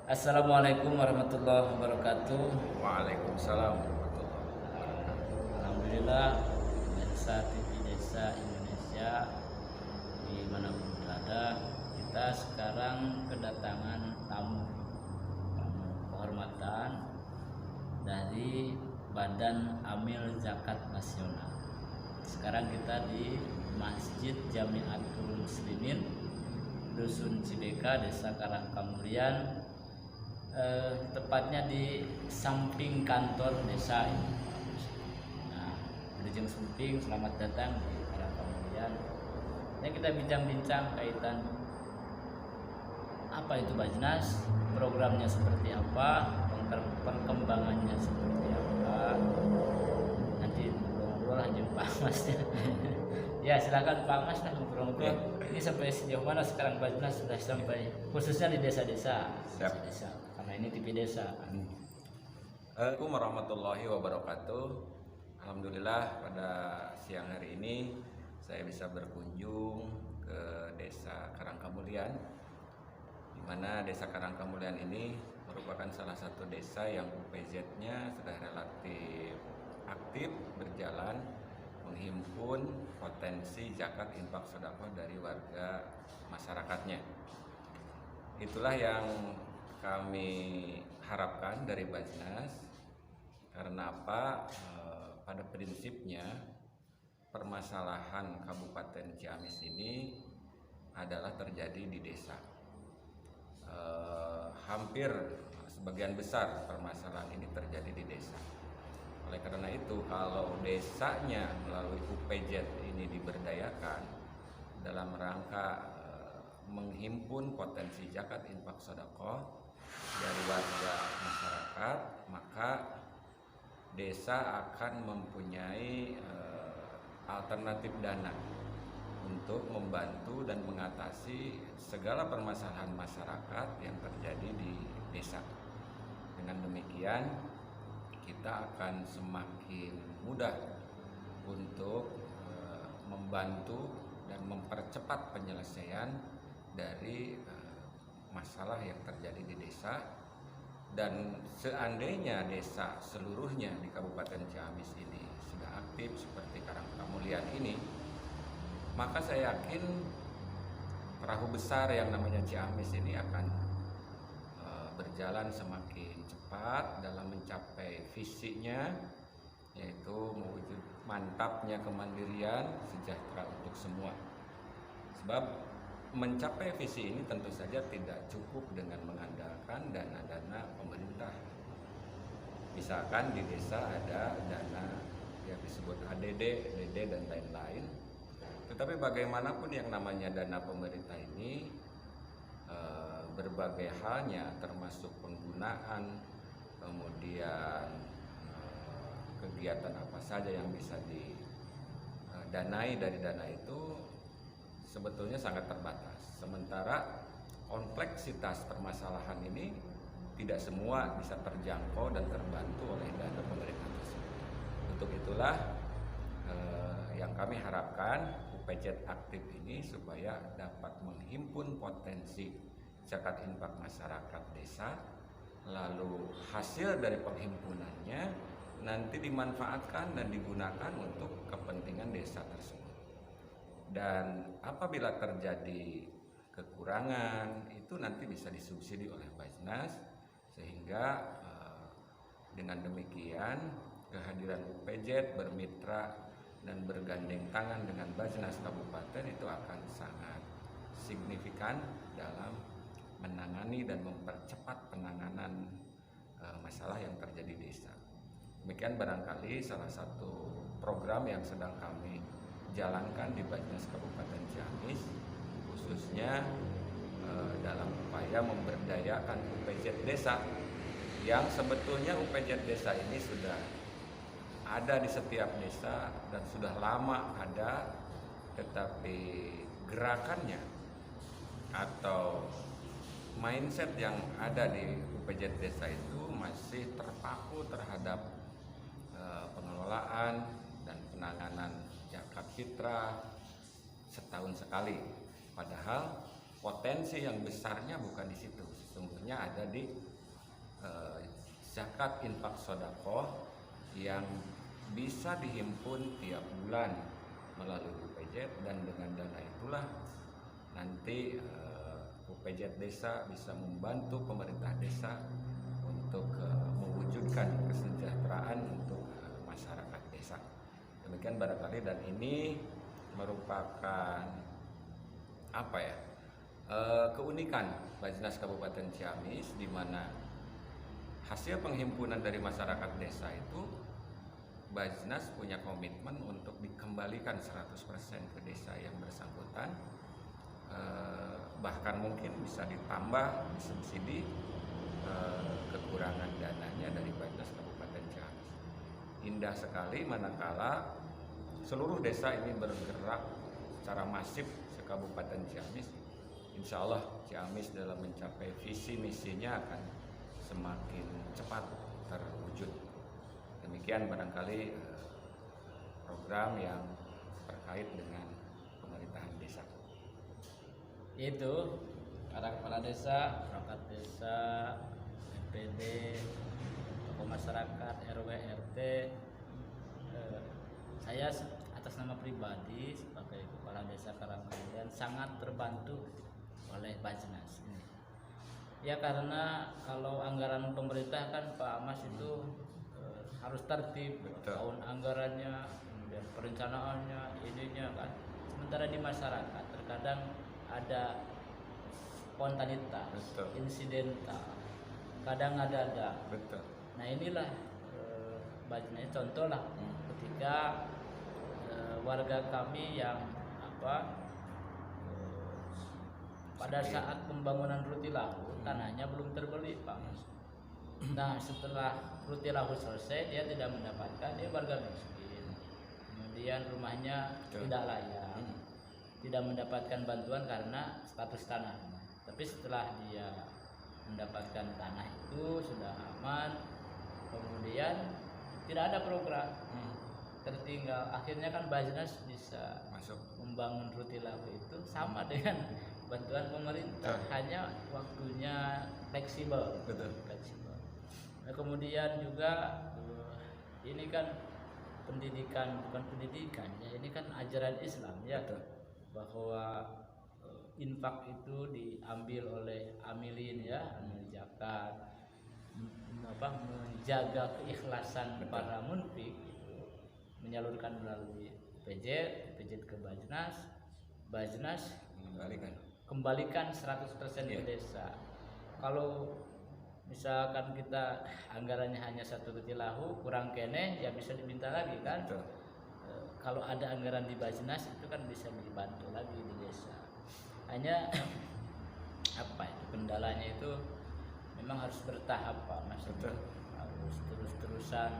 Assalamualaikum warahmatullahi wabarakatuh. Waalaikumsalam warahmatullahi wabarakatuh. Alhamdulillah, pemirsa TV Desa Indonesia dimanapun berada, kita sekarang kedatangan tamu kehormatan dari Badan Amil Zakat Nasional. Sekarang kita di Masjid Jamiatul Muslimin, Dusun Cibeka, Desa Karangkamulyan, tepatnya di samping kantor desa ini. Nah, Wilujeng Sumping, selamat datang di Karangkamulyan. Ini kita bincang-bincang kaitan apa itu Bajnas, programnya seperti apa, perkembangannya seperti apa. Nanti ngobrol aja Pak Mas. Ya silakan Pak Mas lah ngobrol-ngobrol. Ini sampai sejauh mana sekarang Bajnas sudah sampai, khususnya di desa-desa. Desa-desa. Karena ini TV desa. Assalamualaikum warahmatullahi wabarakatuh. Alhamdulillah pada siang hari ini saya bisa berkunjung ke Desa Karangkamulyan, di mana Desa Karangkamulyan ini merupakan salah satu desa yang UPZ-nya sudah relatif aktif berjalan menghimpun potensi zakat infak sedekah dari warga masyarakatnya. Itulah yang kami harapkan dari Bajnas. Karena apa? Pada prinsipnya permasalahan Kabupaten Ciamis ini adalah terjadi di desa. Hampir sebagian besar permasalahan ini terjadi di desa. Oleh karena itu, kalau desanya melalui UPZ ini diberdayakan dalam rangka menghimpun potensi zakat infak sedekah dari warga masyarakat, maka desa akan mempunyai alternatif dana untuk membantu dan mengatasi segala permasalahan masyarakat yang terjadi di desa. Dengan demikian, kita akan semakin mudah untuk membantu dan mempercepat penyelesaian dari masalah yang terjadi di desa. Dan seandainya desa seluruhnya di Kabupaten Ciamis ini sudah aktif seperti Karangkamulyan ini, maka saya yakin perahu besar yang namanya Ciamis ini akan berjalan semakin cepat dalam mencapai visinya, yaitu mewujud mantapnya kemandirian sejahtera untuk semua. Sebab mencapai visi ini tentu saja tidak cukup dengan mengandalkan dana-dana pemerintah. Misalkan di desa ada dana yang disebut ADD, DD dan lain-lain. Tetapi bagaimanapun yang namanya dana pemerintah ini, berbagai halnya termasuk penggunaan, kemudian kegiatan apa saja yang bisa didanai dari dana itu sebetulnya sangat terbatas. Sementara kompleksitas permasalahan ini tidak semua bisa terjangkau dan terbantu oleh dana pemerintah tersebut. Untuk itulah yang kami harapkan UPZ aktif ini supaya dapat menghimpun potensi zakat infak masyarakat desa, lalu hasil dari penghimpunannya nanti dimanfaatkan dan digunakan untuk kepentingan desa tersebut. Dan apabila terjadi kekurangan, itu nanti bisa disubsidi oleh Bajnas, sehingga dengan demikian kehadiran UPZ bermitra dan bergandeng tangan dengan Bajnas Kabupaten itu akan sangat signifikan dalam menangani dan mempercepat penanganan masalah yang terjadi di desa. Demikian barangkali salah satu program yang sedang kami jalankan di Bajnas Kabupaten Ciamis, khususnya dalam upaya memberdayakan UPZ desa, yang sebetulnya UPZ desa ini sudah ada di setiap desa dan sudah lama ada, tetapi gerakannya atau mindset yang ada di UPZ desa itu masih terpaku terhadap pengelolaan dan penanganan zakat fitrah setahun sekali. Padahal potensi yang besarnya bukan di situ, sesungguhnya ada di zakat infak sodakoh yang bisa dihimpun tiap bulan melalui UPJ, dan dengan dana itulah nanti UPJ desa bisa membantu pemerintah desa untuk mewujudkan kesejahteraan untuk masyarakat desa. Demikian barangkali, dan ini merupakan apa ya, keunikan Bajnas Kabupaten Ciamis, di mana hasil penghimpunan dari masyarakat desa itu Bajnas punya komitmen untuk dikembalikan 100% ke desa yang bersangkutan, bahkan mungkin bisa ditambah disubsidi kekurangan dananya dari Bajnas Kabupaten Ciamis. Indah sekali manakala seluruh desa ini bergerak secara masif se-Kabupaten Ciamis. Insya Allah Ciamis dalam mencapai visi misinya akan semakin cepat terwujud. Demikian barangkali program yang terkait dengan pemerintahan desa. Itu para kepala desa, perangkat desa, DPD, tokoh masyarakat, RW, RT. Saya atas nama pribadi sebagai kepala desa Karangkalian sangat terbantu oleh Bajnas ini. Ya, karena kalau anggaran pemerintah kan Pak Mas itu harus tertib, tahun anggarannya, kemudian perencanaannya, ininya kan. Sementara di masyarakat terkadang ada spontanitas, insidental, kadang ada. Betul. Nah inilah Bajnas contoh lah ketika warga kami yang pada saat pembangunan Rutilahu tanahnya belum terbeli, Pak. Nah setelah Rutilahu selesai, dia tidak mendapatkan, dia warga miskin, kemudian rumahnya tidak layak, tidak mendapatkan bantuan karena status tanahnya. Tapi setelah dia mendapatkan tanah itu sudah aman, kemudian tidak ada program, tertinggal. Akhirnya kan Bajnas bisa masuk membangun Rutilahu itu sama dengan bantuan pemerintah, hanya waktunya fleksibel. Betul. Fleksibel. Nah, kemudian juga ini kan pendidikan, bukan pendidikan ya, ini kan ajaran Islam ya. Betul. Bahwa infak itu diambil oleh amilin ya, amil zakat, menjaga keikhlasan para munfik itu menyalurkan melalui PJ ke Bajnas, Bajnas kembalikan 100% ke desa. Kalau misalkan kita anggarannya hanya 1 Rutilahu kurang kene, ya bisa diminta lagi kan. Kalau ada anggaran di Bajnas itu kan bisa dibantu lagi di desa. Hanya kendalanya itu memang harus bertahap, Pak Mas. Harus terus-terusan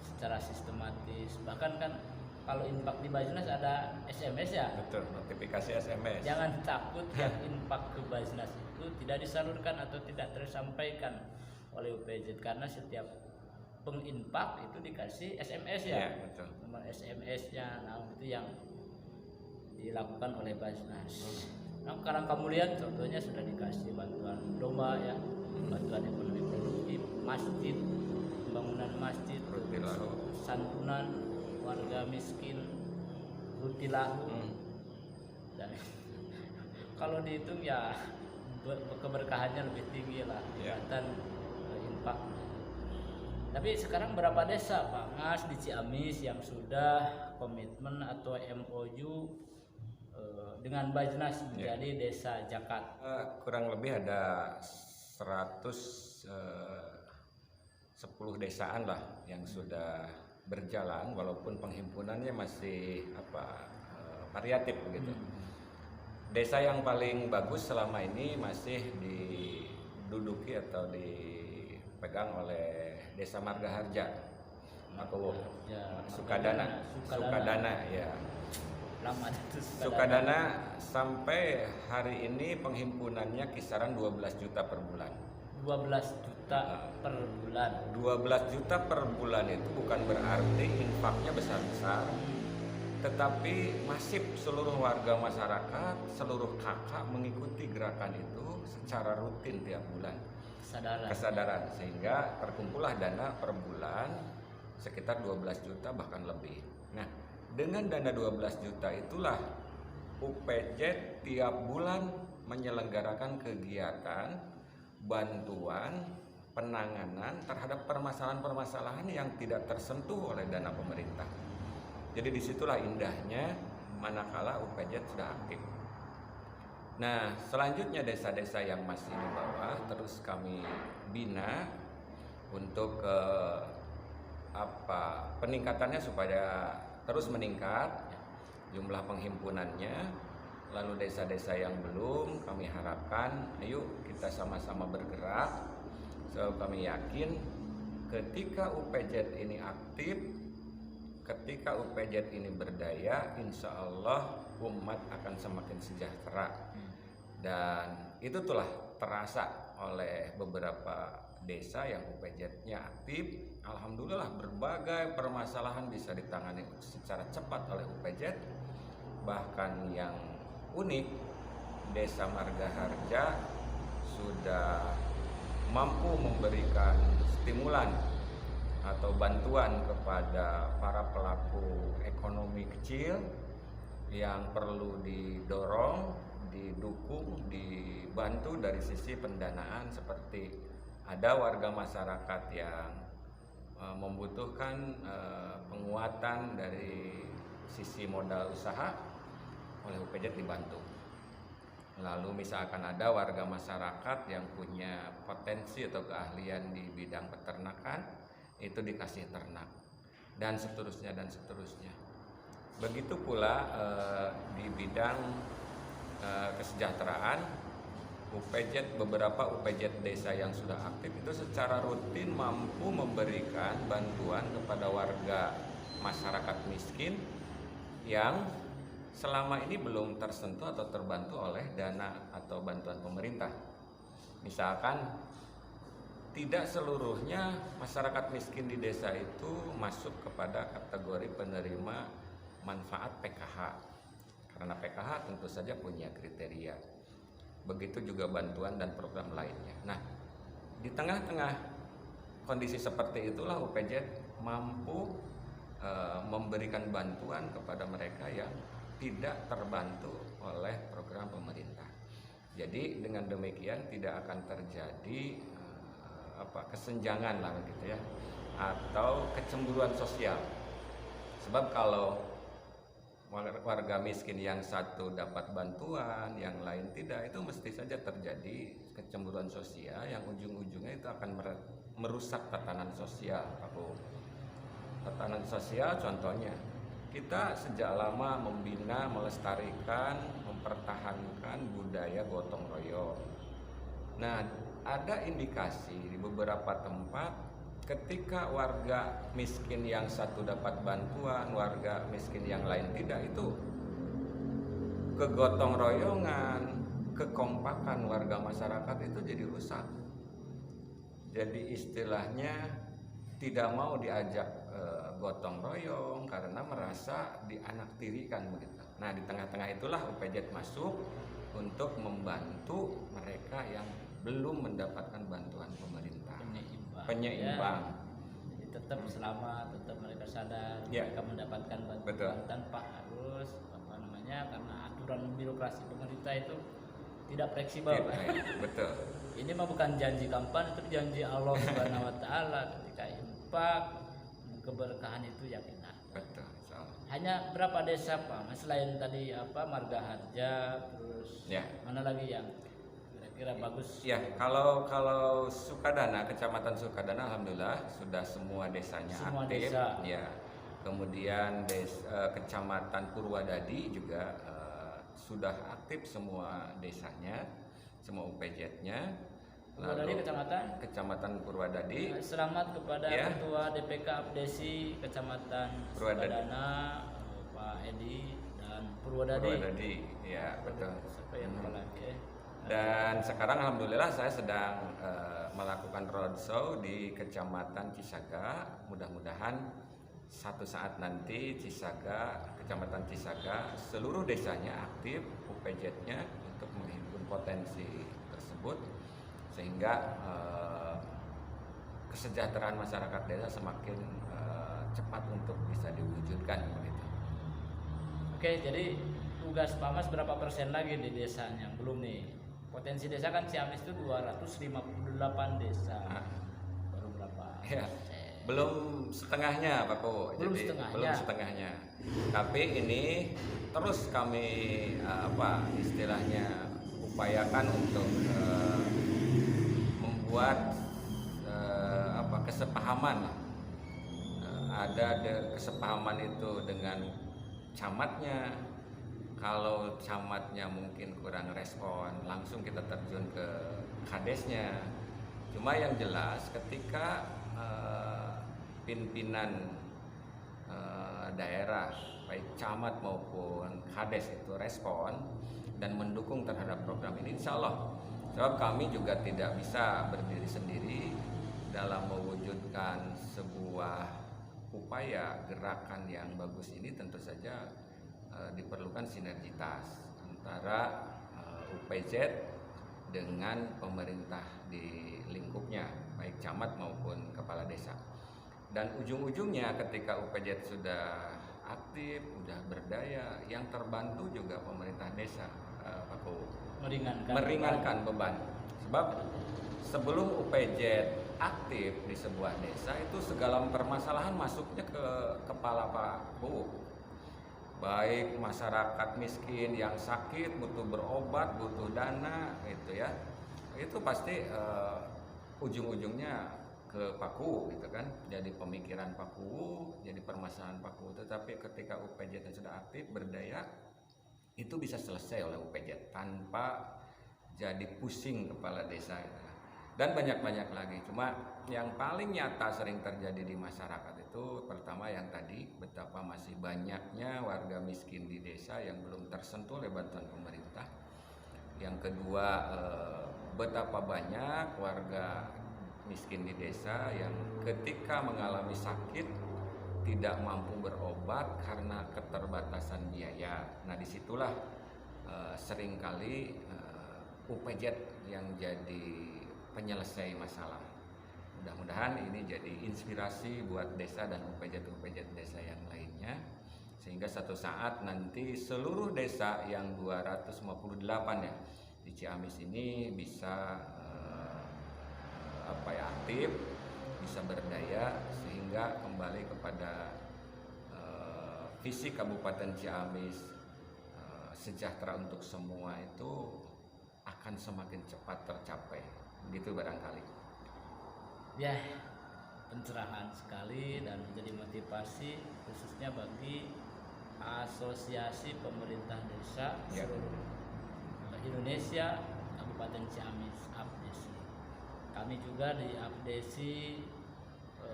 secara sistematis. Bahkan kan kalau infak di Bajnas ada SMS ya. Betul, notifikasi SMS. Jangan takut yang infak ke Bajnas itu tidak disalurkan atau tidak tersampaikan oleh UPJ, karena setiap penginfak itu dikasih SMS ya. Betul. Nomor SMS-nya, nah itu yang dilakukan oleh Bajnas. Nah, Karangkamulian contohnya sudah dikasih bantuan domba ya, bantuan ekonomi produktif, masjid, pembangunan masjid, santunan warga miskin, Rutilahu. Dan kalau dihitung ya keberkahannya lebih tinggi lah dibandingkan infak. Tapi sekarang berapa desa Pak Mas di Ciamis yang sudah komitmen atau MOU dengan Bajnas menjadi desa zakat? Kurang lebih ada 110 desaan lah yang sudah berjalan, walaupun penghimpunannya masih variatif begitu. Desa yang paling bagus selama ini masih diduduki atau dipegang oleh Desa Margaharja, Makowo, Sukadana ya. Lama itu Sukadana sampai hari ini penghimpunannya kisaran 12 juta per bulan. 12 juta per bulan. 12 juta per bulan itu bukan berarti infaknya besar-besar, tetapi masif seluruh warga masyarakat, seluruh kakak mengikuti gerakan itu secara rutin tiap bulan. Kesadaran sehingga terkumpullah dana per bulan sekitar 12 juta bahkan lebih. Nah, dengan dana 12 juta itulah UPJ tiap bulan menyelenggarakan kegiatan bantuan penanganan terhadap permasalahan-permasalahan yang tidak tersentuh oleh dana pemerintah. Jadi disitulah indahnya manakala UPJ sudah aktif. Nah, selanjutnya desa-desa yang masih di bawah terus kami bina untuk peningkatannya supaya terus meningkat jumlah penghimpunannya. Lalu desa-desa yang belum kami harapkan, ayo kita sama-sama bergerak. So, kami yakin ketika UPJ ini aktif, ketika UPJ ini berdaya, insya Allah umat akan semakin sejahtera. Dan itu telah terasa oleh beberapa desa yang UPJ-nya aktif. Alhamdulillah berbagai permasalahan bisa ditangani secara cepat oleh UPJ. Bahkan yang unik, Desa Margaharja sudah mampu memberikan stimulan atau bantuan kepada para pelaku ekonomi kecil yang perlu didorong, didukung, dibantu dari sisi pendanaan, seperti ada warga masyarakat yang membutuhkan penguatan dari sisi modal usaha, oleh UPJ dibantu. Lalu misalkan ada warga masyarakat yang punya potensi atau keahlian di bidang peternakan, itu dikasih ternak, dan seterusnya dan seterusnya. Begitu pula di bidang kesejahteraan, beberapa UPJ desa yang sudah aktif itu secara rutin mampu memberikan bantuan kepada warga masyarakat miskin yang selama ini belum tersentuh atau terbantu oleh dana atau bantuan pemerintah. Misalkan tidak seluruhnya masyarakat miskin di desa itu masuk kepada kategori penerima manfaat PKH. Karena PKH tentu saja punya kriteria. Begitu juga bantuan dan program lainnya. Nah, di tengah-tengah kondisi seperti itulah UPJ mampu memberikan bantuan kepada mereka yang tidak terbantu oleh program pemerintah. Jadi dengan demikian tidak akan terjadi kesenjangan lah gitu ya, atau kecemburuan sosial. Sebab kalau warga miskin yang satu dapat bantuan, yang lain tidak, itu mesti saja terjadi kecemburuan sosial yang ujung-ujungnya itu akan merusak tatanan sosial. Tatanan sosial contohnya, kita sejak lama membina, melestarikan, mempertahankan budaya gotong royong. Nah, ada indikasi di beberapa tempat ketika warga miskin yang satu dapat bantuan, warga miskin yang lain tidak, itu kegotong royongan, kekompakan warga masyarakat itu jadi rusak. Jadi istilahnya tidak mau diajak gotong royong karena merasa dianaktirikan begitu. Nah, di tengah-tengah itulah UPJ masuk untuk membantu mereka yang belum mendapatkan bantuan pemerintah. Penyeimbang. Ya, jadi tetap selamat, tetap mereka sadar, mereka mendapatkan bantuan tanpa harus karena aturan birokrasi pemerintah itu tidak fleksibel. Betul. Ini mah bukan janji kampanye, itu janji Allah Subhanahu wa taala. Ketika infak, keberkahan itu yakin ada. Betul. Hanya berapa desa Pak? Selain tadi Margaharja, terus mana lagi yang kira-kira bagus? Ya, kalau Sukadana, Kecamatan Sukadana, alhamdulillah sudah semua desanya semua aktif. Desa. Ya. Kemudian Kecamatan Purwadadi juga sudah aktif semua desanya, semua UPJ-nya. Purwadadi Kecamatan Purwadadi. Selamat kepada Ketua DPK Abdesi Kecamatan Sukadana, Pak Edi dan Purwadadi. Ya betul. Siapa yang lagi? Dan sekarang alhamdulillah saya sedang melakukan roadshow di Kecamatan Cisaga. Mudah-mudahan Satu saat nanti Cisaga, Kecamatan Cisaga, seluruh desanya aktif UPJ-nya untuk menghimpun potensi tersebut sehingga kesejahteraan masyarakat desa semakin cepat untuk bisa diwujudkan begitu. Oke, jadi tugas Pak Mas berapa persen lagi di desanya? Belum nih. Potensi desa kan Ciamis itu 258 desa. Baru berapa? Ya, persen? belum setengahnya Pak Po. Belum Jadi, setengahnya. belum setengahnya. Tapi ini terus kami istilahnya upayakan untuk membuat kesepahaman. Ada kesepahaman itu dengan camatnya. Kalau camatnya mungkin kurang respon, langsung kita terjun ke kadesnya. Cuma yang jelas ketika pimpinan daerah baik camat maupun kades itu respon dan mendukung terhadap program ini, insya Allah. Sebab kami juga tidak bisa berdiri sendiri dalam mewujudkan sebuah upaya gerakan yang bagus ini. Tentu saja diperlukan sinergitas antara UPJ dengan pemerintah di lingkupnya, baik camat maupun kepala desa. Dan ujung-ujungnya ketika UPJ sudah aktif, sudah berdaya, yang terbantu juga pemerintah desa, Pak Ko, meringankan beban. Sebab sebelum UPJ aktif di sebuah desa itu segala permasalahan masuknya ke kepala Pak Bu. Baik masyarakat miskin yang sakit butuh berobat, butuh dana gitu ya. Itu pasti ujung-ujungnya ke Paku gitu kan. Jadi pemikiran Paku, jadi permasalahan Paku. Tetapi ketika UPJ sudah aktif, berdaya, itu bisa selesai oleh UPJ tanpa jadi pusing kepala desa. Dan banyak-banyak lagi. Cuma yang paling nyata sering terjadi di masyarakat itu pertama yang tadi, betapa masih banyaknya warga miskin di desa yang belum tersentuh oleh bantuan pemerintah. Yang kedua, betapa banyak warga miskin di desa yang ketika mengalami sakit tidak mampu berobat karena keterbatasan biaya. Nah, disitulah seringkali UPJ yang jadi penyelesai masalah. Mudah-mudahan ini jadi inspirasi buat desa dan UPJ desa yang lainnya, sehingga satu saat nanti seluruh desa yang 258 ya di Ciamis ini bisa aktif, bisa berdaya, sehingga kembali kepada visi Kabupaten Ciamis sejahtera untuk semua itu akan semakin cepat tercapai. Begitu barangkali. Ya, pencerahan sekali dan menjadi motivasi khususnya bagi Asosiasi Pemerintah Desa seluruh Indonesia Kabupaten Ciamis, APDESI. Kami juga di APDESI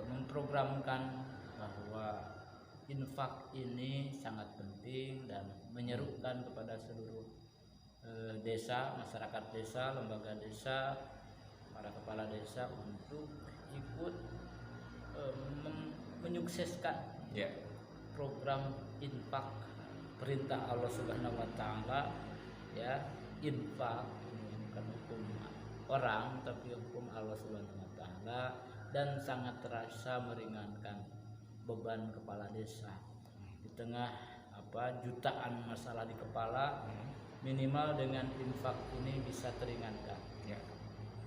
memprogramkan bahwa infak ini sangat penting dan menyerukan kepada seluruh desa, masyarakat desa, lembaga desa, para kepala desa untuk ikut menyukseskan program infak perintah Allah Subhanahu wa taala, ya. Infak bukan hukum orang tapi hukum Allah Subhanahu wa taala, dan sangat terasa meringankan beban kepala desa di tengah jutaan masalah di kepala. Minimal dengan infak ini bisa teringankan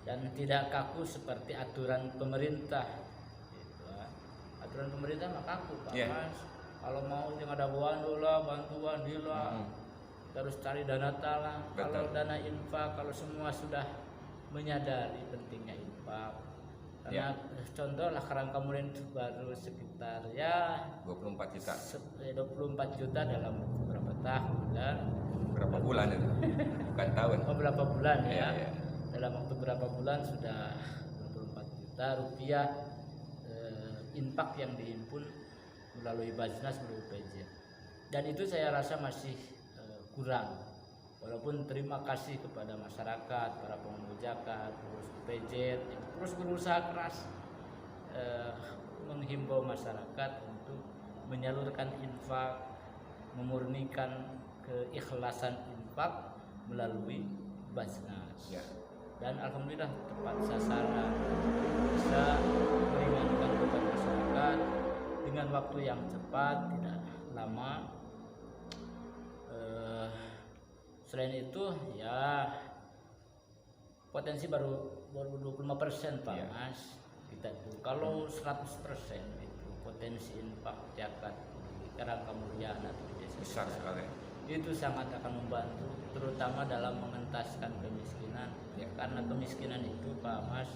dan tidak kaku seperti aturan pemerintah gitu. Aturan pemerintah nggak kaku Pak Mas, kalau mau jangan ada bantuan terus cari dana talang. Kalau dana infak, kalau semua sudah menyadari pentingnya infak, karena contoh lah Karangkamulen itu baru sekitar 24 juta 24 juta dalam beberapa tahun dan berapa bulan itu bukan tahun, beberapa bulan dalam waktu berapa bulan sudah 24 juta rupiah infak yang dihimpun melalui Bajnas, melalui UPJ. Dan itu saya rasa masih kurang. Walaupun terima kasih kepada masyarakat, para pengunduh zakat, pengurus UPJ yang terus berusaha keras menghimbau masyarakat untuk menyalurkan infak, memurnikan keikhlasan infak melalui Basnas. Ya. Dan alhamdulillah tepat sasaran, bisa meringankan beban masyarakat dengan waktu yang cepat, tidak lama. Selain itu ya potensi baru 25% Pak Iya. Mas. Kita tuh kalau 100% itu potensi infak zakat di Karangkamulia atau di desa Besar sekali. itu sangat akan membantu, terutama dalam mengentaskan kemiskinan. Ya. Karena kemiskinan itu Pak Mas,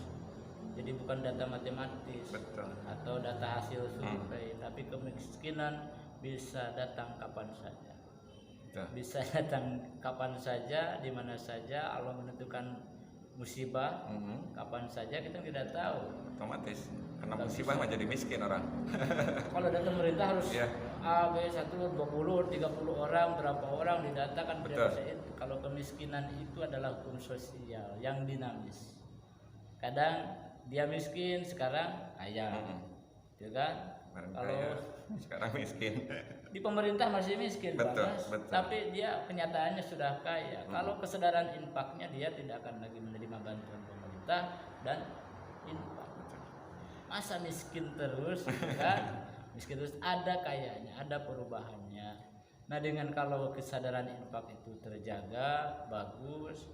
jadi bukan data matematis Betul. atau data hasil survei, tapi kemiskinan bisa datang kapan saja. Betul. Bisa datang kapan saja, di mana saja. Allah menentukan musibah kapan saja, kita tidak tahu. Otomatis karena musibah mah jadi miskin orang. Kalau data pemerintah harus Iya. A, B, 1, 20, 30 orang, berapa orang didatakan. Betul. Kalau kemiskinan itu adalah hukum sosial yang dinamis. Kadang dia miskin, sekarang kaya, gitu kan? Kemarin Kalau kaya, sekarang miskin. di pemerintah masih miskin, Pak Betul, Mas. betul. Tapi dia kenyataannya sudah kaya. Kalau kesadaran infaknya, dia tidak akan lagi menerima bantuan pemerintah dan infak. Masa miskin terus, kan? Miskin terus, ada kayanya, ada perubahannya. Nah, dengan kalau kesadaran infak itu terjaga, bagus,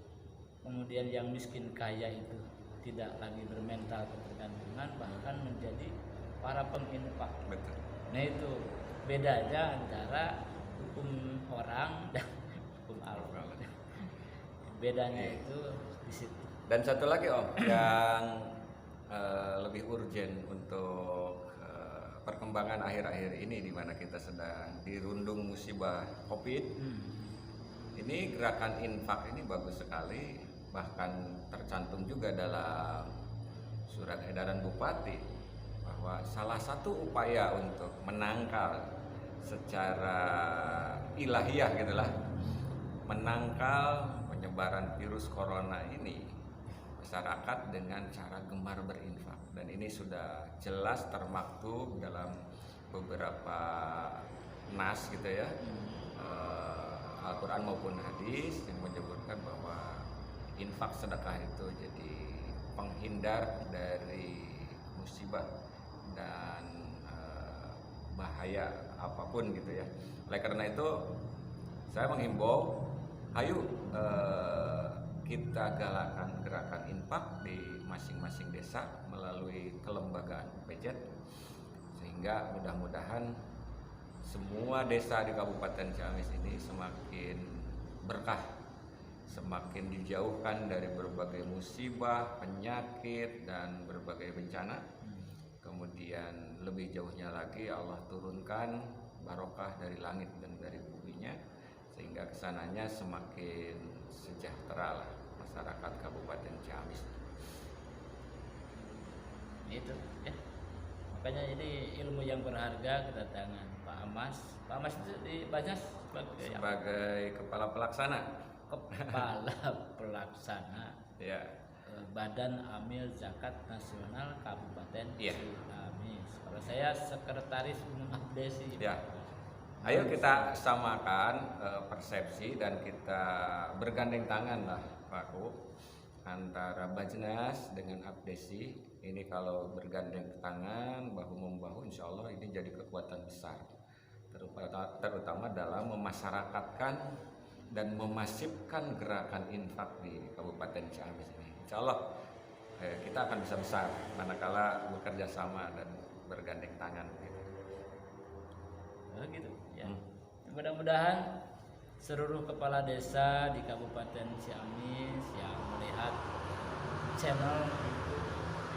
kemudian yang miskin kaya itu tidak lagi bermental ketergantungan, bahkan menjadi para penginfak. Betul. Nah, itu bedanya antara hukum orang dan hukum Allah. Bedanya itu di situ. Dan satu lagi Om yang lebih urgent untuk perkembangan akhir-akhir ini di mana kita sedang dirundung musibah Covid. Ini gerakan infak ini bagus sekali, bahkan tercantum juga dalam surat edaran Bupati bahwa salah satu upaya untuk menangkal secara ilahiyah gitulah, menangkal penyebaran virus corona ini, masyarakat dengan cara gemar berinfak. Dan ini sudah jelas termaktub dalam beberapa nas gitu ya, Al-Quran maupun hadis yang menyebutkan bahwa infak sedekah itu jadi penghindar dari musibah dan bahaya apapun gitu ya. Oleh karena itu saya menghimbau, ayo kita galakan gerakan infak di masing-masing desa melalui kelembagaan UPJ, sehingga mudah-mudahan semua desa di Kabupaten Ciamis ini semakin berkah, semakin dijauhkan dari berbagai musibah, penyakit, dan berbagai bencana. Kemudian lebih jauhnya lagi Allah turunkan barokah dari langit dan dari buminya, sehingga kesananya semakin sejahtera lah masyarakat Kabupaten Ciamis. Itu ya. Makanya ini ilmu yang berharga kedatangan Pak Amas. Pak Amas itu di Basnas Sebagai kepala pelaksana. Kepala Pelaksana Ya. Badan Amil Zakat Nasional Kabupaten Iya. Ciamis. Kalau saya Sekretaris Umum Abdesi. Ya. Ayo kita samakan persepsi dan kita bergandeng tangan lah Pak Ku, antara Bajnas dengan Abdesi. Ini kalau bergandeng tangan bahu membahu, insya Allah ini jadi kekuatan besar, terutama dalam memasyarakatkan dan memasifkan gerakan infak di Kabupaten Ciamis ini. Insya Allah kita akan bisa besar manakala bekerja sama dan bergandeng tangan. Gitu ya. Mudah-mudahan seluruh kepala desa di Kabupaten Ciamis yang melihat channel YouTube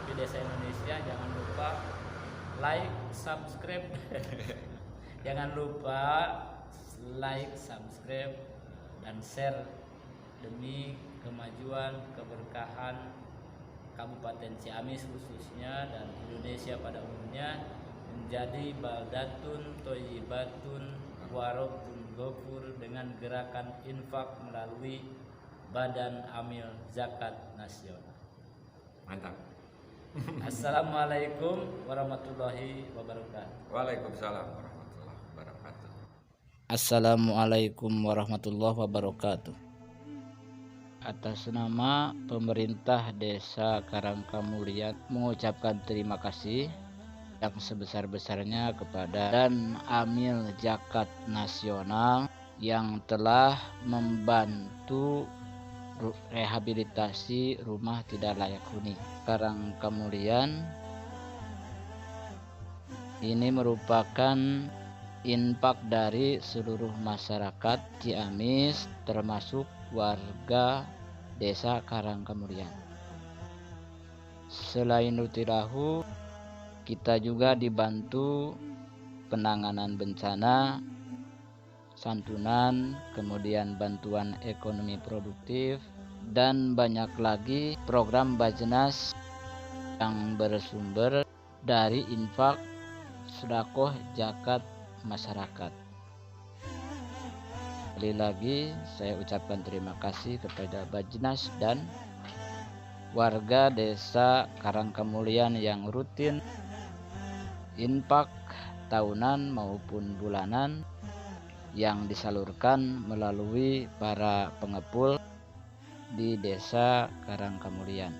TV Desa Indonesia, jangan lupa like, subscribe. Jangan lupa like, subscribe, dan share demi kemajuan, keberkahan Kabupaten Ciamis khususnya dan Indonesia pada umumnya menjadi baldatun thayyibatun warabun ghafur dengan gerakan infak melalui Badan Amil Zakat Nasional. Mantap. Assalamualaikum warahmatullahi wabarakatuh. Waalaikumsalam warahmatullahi wabarakatuh. Assalamualaikum warahmatullahi wabarakatuh. Atas nama pemerintah Desa Karangkamulyan mengucapkan terima kasih yang sebesar-besarnya kepada dan Amil Zakat Nasional yang telah membantu rehabilitasi rumah tidak layak huni Karangkamulyan. Ini merupakan infak dari seluruh masyarakat Ciamis termasuk warga Desa Karangkamulyan. Selain rutilahu, kita juga dibantu penanganan bencana, santunan, kemudian bantuan ekonomi produktif, dan banyak lagi program Bajnas yang bersumber dari infak sedekah zakat masyarakat. Sekali lagi saya ucapkan terima kasih kepada Bajnas dan warga Desa Karangkamulyan yang rutin infak tahunan maupun bulanan yang disalurkan melalui para pengepul di Desa Karangkamulyan.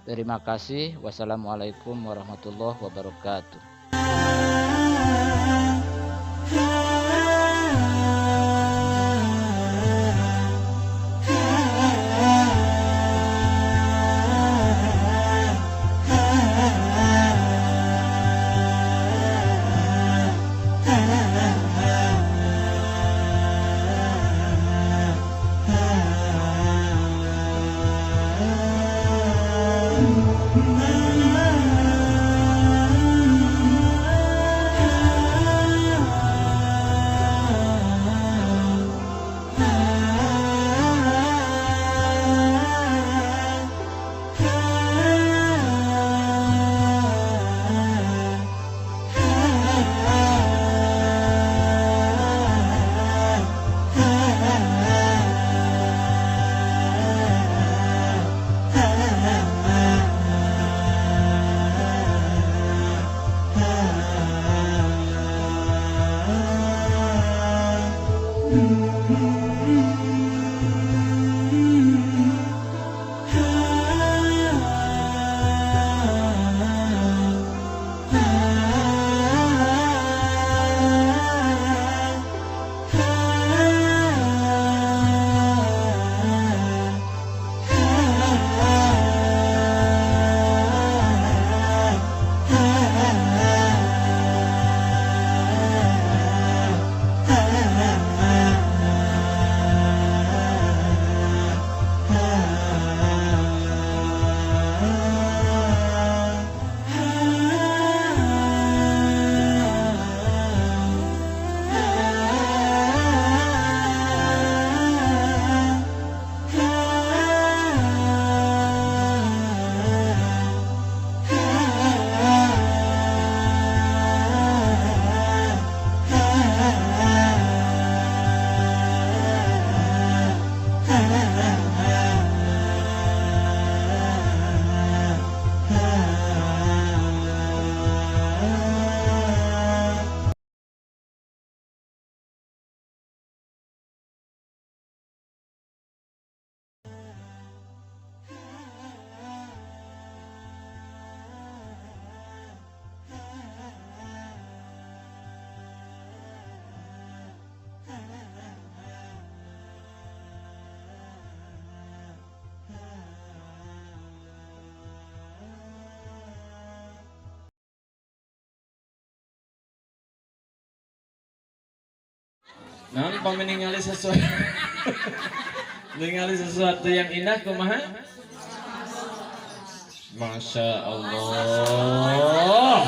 Terima kasih. Wassalamualaikum warahmatullahi wabarakatuh. Nah, pami ningali sesuatu ningali sesuatu yang indah kumaha? Masya Allah.